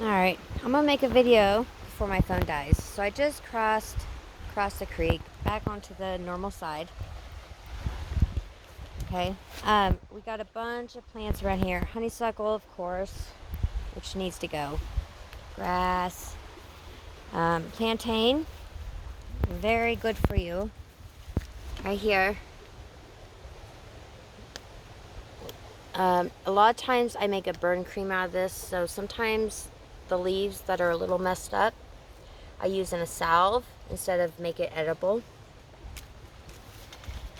Alright, I'm gonna make a video before my phone dies. So I just crossed the creek back onto the normal side. Okay. We got a bunch of plants around here. Honeysuckle, of course, which needs to go. Grass. Plantain. Very good for you. Right here. A lot of times I make a burn cream out of this, so sometimes the leaves that are a little messed up I use in a salve instead of make it edible.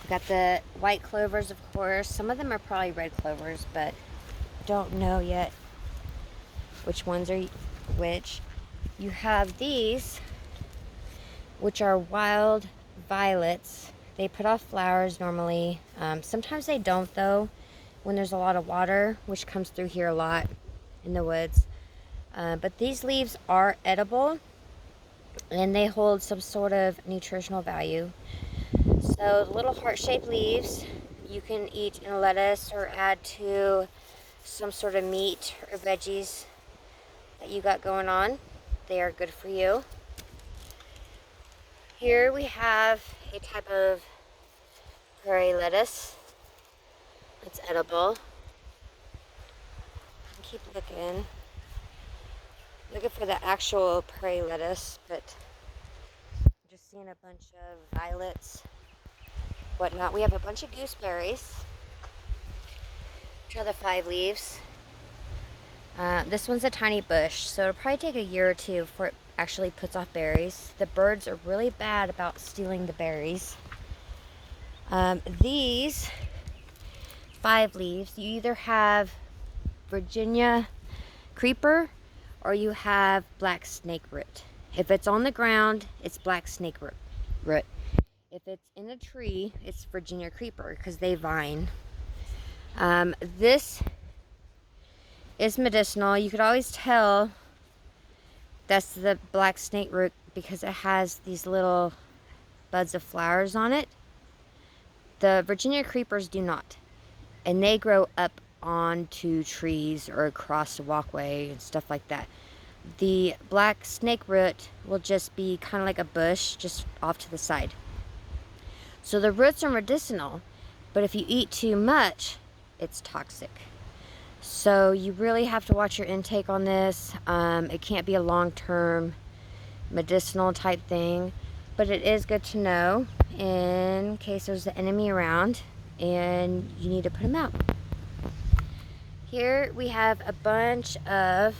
Got the white clovers, of course. Some of them are probably red clovers, but don't know yet which ones are which. You have these, which are wild violets. They put off flowers normally. Sometimes they don't, though, when there's a lot of water, which comes through here a lot in the woods. But these leaves are edible, and they hold some sort of nutritional value. So the little heart-shaped leaves you can eat in lettuce or add to some sort of meat or veggies that you got going on. They are good for you. Here we have a type of prairie lettuce. It's edible. Keep looking for the actual prairie lettuce, but I'm just seeing a bunch of violets, whatnot. We have a bunch of gooseberries, which are the 5 leaves. This one's a tiny bush, so it'll probably take a year or two before it actually puts off berries. The birds are really bad about stealing the berries. These 5 leaves, you either have Virginia creeper or you have black snake root. If it's on the ground, it's black snake root. If it's in a tree, it's Virginia creeper because they vine. This is medicinal. You could always tell that's the black snake root because it has these little buds of flowers on it. The Virginia creepers do not, and they grow up onto trees or across a walkway and stuff like that. The black snake root will just be kind of like a bush just off to the side. So the roots are medicinal, but if you eat too much, it's toxic. So you really have to watch your intake on this. It can't be a long-term medicinal type thing, but it is good to know in case there's an enemy around and you need to put them out. Here we have a bunch of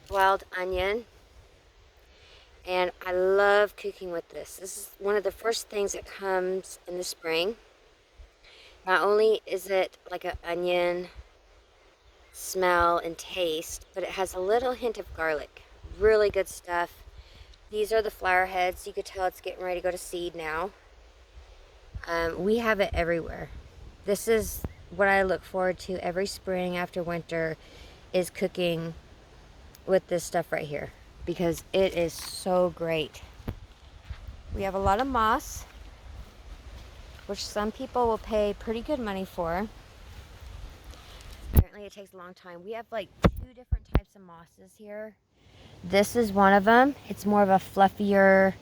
wild onion, and I love cooking with this. This is one of the first things that comes in the spring. Not only is it like an onion smell and taste, but it has a little hint of garlic. Really good stuff. These are the flower heads. You could tell it's getting ready to go to seed now. We have it everywhere. This is what I look forward to every spring after winter, is cooking with this stuff right here because it is so great. We have a lot of moss, which some people will pay pretty good money for. Apparently it takes a long time. We have like 2 different types of mosses here. This is one of them. It's more of a fluffier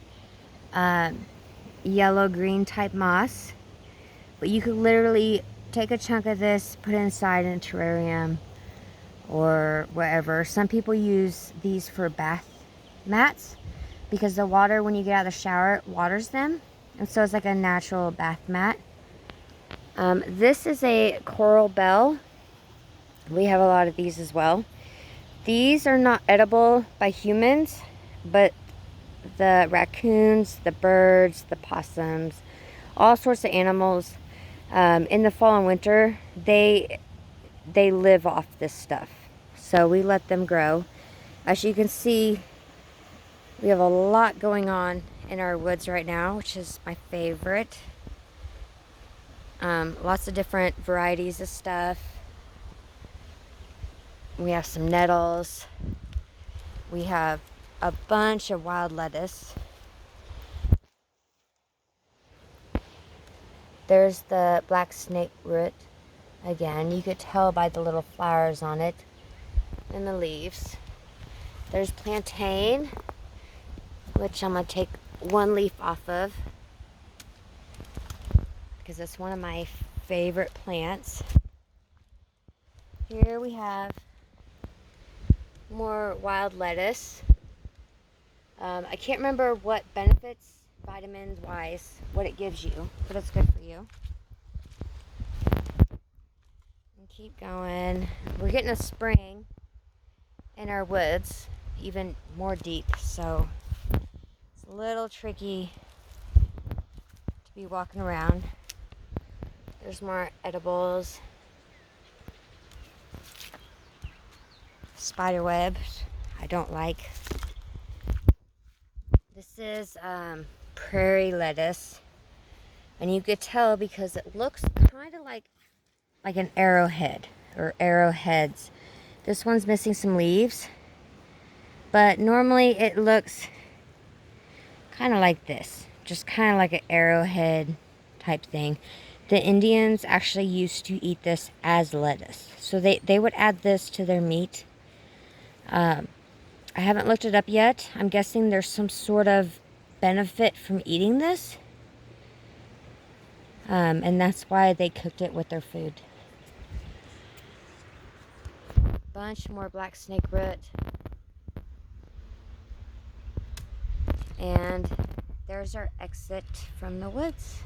yellow-green type moss. But you could literally take a chunk of this, put it inside in a terrarium or wherever. Some people use these for bath mats because the water, when you get out of the shower, waters them. And so it's like a natural bath mat. This is a coral bell. We have a lot of these as well. These are not edible by humans, but the raccoons, the birds, the possums, all sorts of animals, in the fall and winter, they live off this stuff. So we let them grow. As you can see, we have a lot going on in our woods right now, which is my favorite. Lots of different varieties of stuff. We have some nettles. We have a bunch of wild lettuce. There's the black snake root. Again, you could tell by the little flowers on it. in the leaves. There's plantain, which I'm going to take one leaf off of because it's one of my favorite plants. Here we have more wild lettuce. I can't remember what benefits, vitamins wise, what it gives you, but it's good for you. And keep going. We're getting a spring in our woods, even more deep, so it's a little tricky to be walking around. There's more edibles. Spider webs, I don't like. This is prairie lettuce, and you could tell because it looks kind of like an arrowhead or arrowheads. This one's missing some leaves, but normally it looks kind of like this, just kind of like an arrowhead type thing. The Indians actually used to eat this as lettuce, so they would add this to their meat. I haven't looked it up yet. I'm guessing there's some sort of benefit from eating this, and that's why they cooked it with their food. Bunch more black snake root, and there's our exit from the woods.